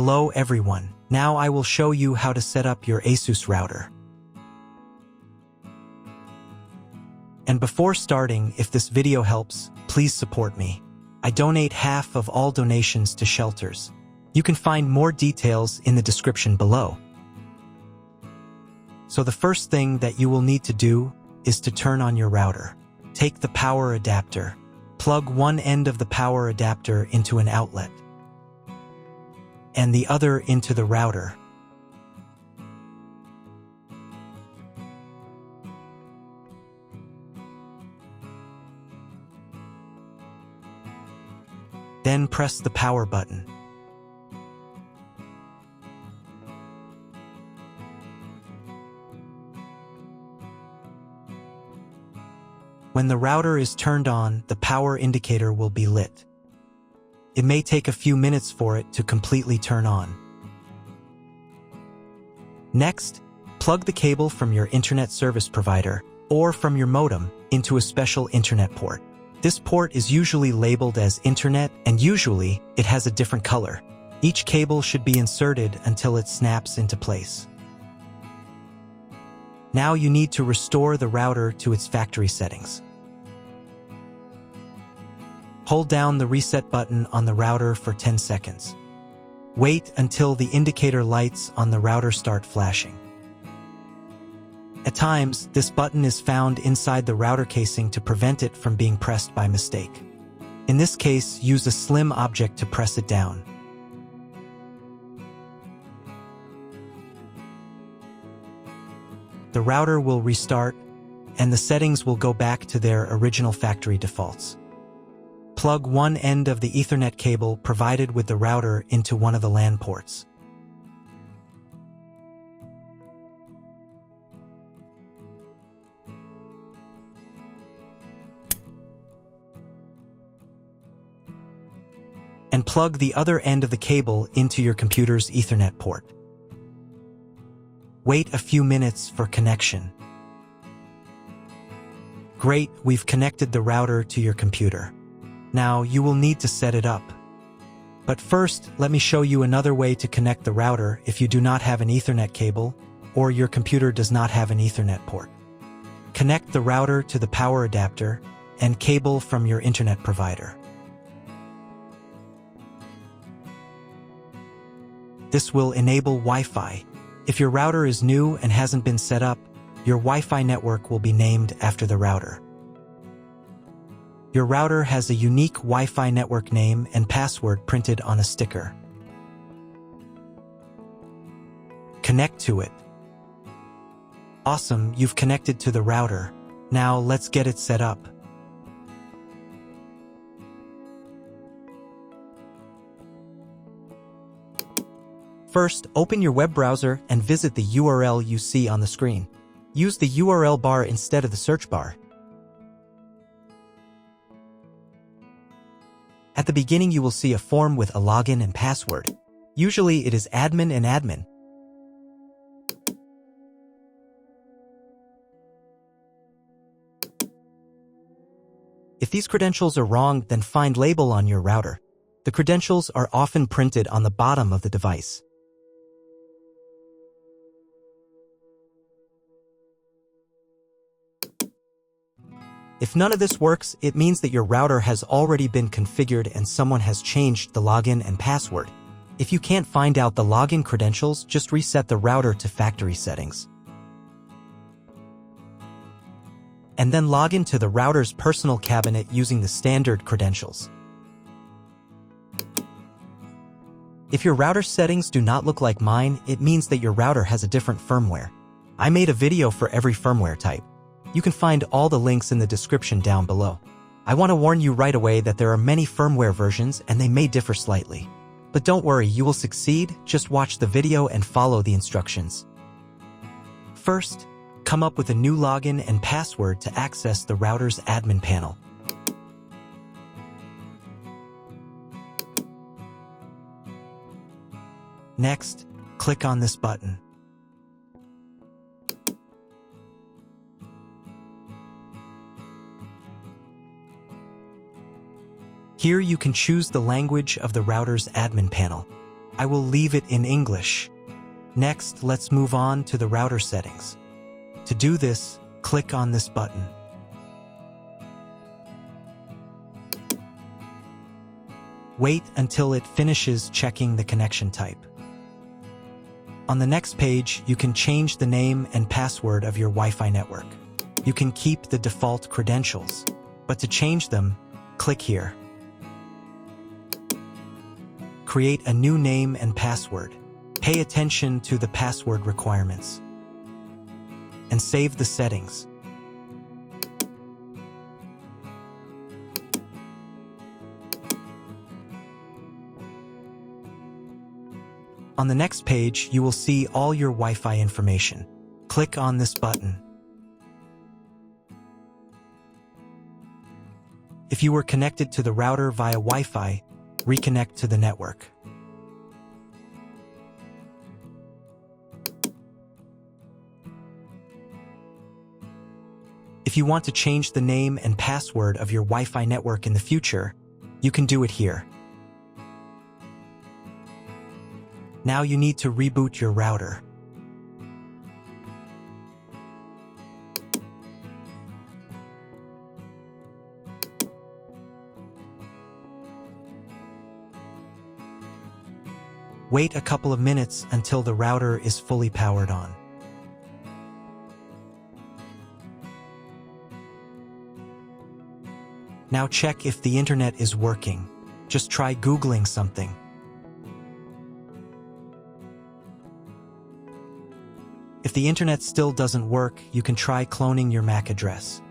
Hello everyone, now I will show you how to set up your ASUS router. And before starting, if this video helps, please support me. I donate half of all donations to shelters. You can find more details in the description below. So the first thing that you will need to do is to turn on your router. Take the power adapter. Plug one end of the power adapter into an outlet and the other into the router. Then press the power button. When the router is turned on, the power indicator will be lit. It may take a few minutes for it to completely turn on. Next, plug the cable from your internet service provider or from your modem into a special internet port. This port is usually labeled as Internet, and usually it has a different color. Each cable should be inserted until it snaps into place. Now you need to restore the router to its factory settings. Hold down the reset button on the router for 10 seconds. Wait until the indicator lights on the router start flashing. At times, this button is found inside the router casing to prevent it from being pressed by mistake. In this case, use a slim object to press it down. The router will restart, and the settings will go back to their original factory defaults. Plug one end of the Ethernet cable provided with the router into one of the LAN ports. And plug the other end of the cable into your computer's Ethernet port. Wait a few minutes for connection. Great, we've connected the router to your computer. Now you will need to set it up. But first, let me show you another way to connect the router if you do not have an Ethernet cable or your computer does not have an Ethernet port. Connect the router to the power adapter and cable from your internet provider. This will enable Wi-Fi. If your router is new and hasn't been set up, your Wi-Fi network will be named after the router. Your router has a unique Wi-Fi network name and password printed on a sticker. Connect to it. Awesome, you've connected to the router. Now let's get it set up. First, open your web browser and visit the URL you see on the screen. Use the URL bar instead of the search bar. At the beginning, you will see a form with a login and password. Usually, it is admin and admin. If these credentials are wrong, then find label on your router. The credentials are often printed on the bottom of the device. If none of this works, it means that your router has already been configured and someone has changed the login and password. If you can't find out the login credentials, just reset the router to factory settings. And then log into the router's personal cabinet using the standard credentials. If your router settings do not look like mine, it means that your router has a different firmware. I made a video for every firmware type. You can find all the links in the description down below. I want to warn you right away that there are many firmware versions and they may differ slightly. But don't worry, you will succeed, just watch the video and follow the instructions. First, come up with a new login and password to access the router's admin panel. Next, click on this button. Here you can choose the language of the router's admin panel. I will leave it in English. Next, let's move on to the router settings. To do this, click on this button. Wait until it finishes checking the connection type. On the next page, you can change the name and password of your Wi-Fi network. You can keep the default credentials, but to change them, click here. Create a new name and password. Pay attention to the password requirements. And save the settings. On the next page, you will see all your Wi-Fi information. Click on this button. If you were connected to the router via Wi-Fi, reconnect to the network. If you want to change the name and password of your Wi-Fi network in the future, you can do it here. Now you need to reboot your router. Wait a couple of minutes until the router is fully powered on. Now check if the internet is working. Just try Googling something. If the internet still doesn't work, you can try cloning your MAC address.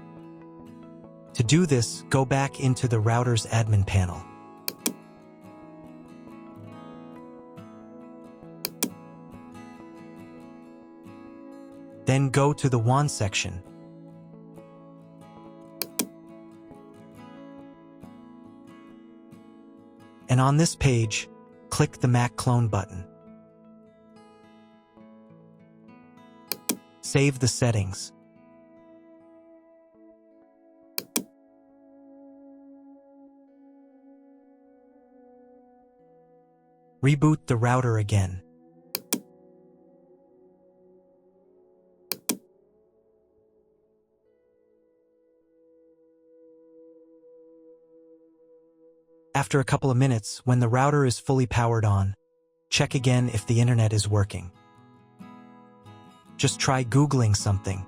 To do this, go back into the router's admin panel. Then go to the WAN section. And on this page, click the MAC clone button. Save the settings. Reboot the router again. After a couple of minutes, when the router is fully powered on, check again if the internet is working. Just try Googling something.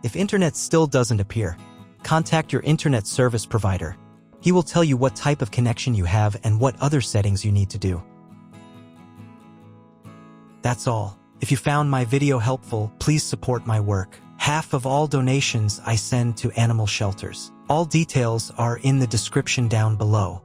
If internet still doesn't appear, contact your internet service provider. He will tell you what type of connection you have and what other settings you need to do. That's all. If you found my video helpful, please support my work. Half of all donations I send to animal shelters. All details are in the description down below.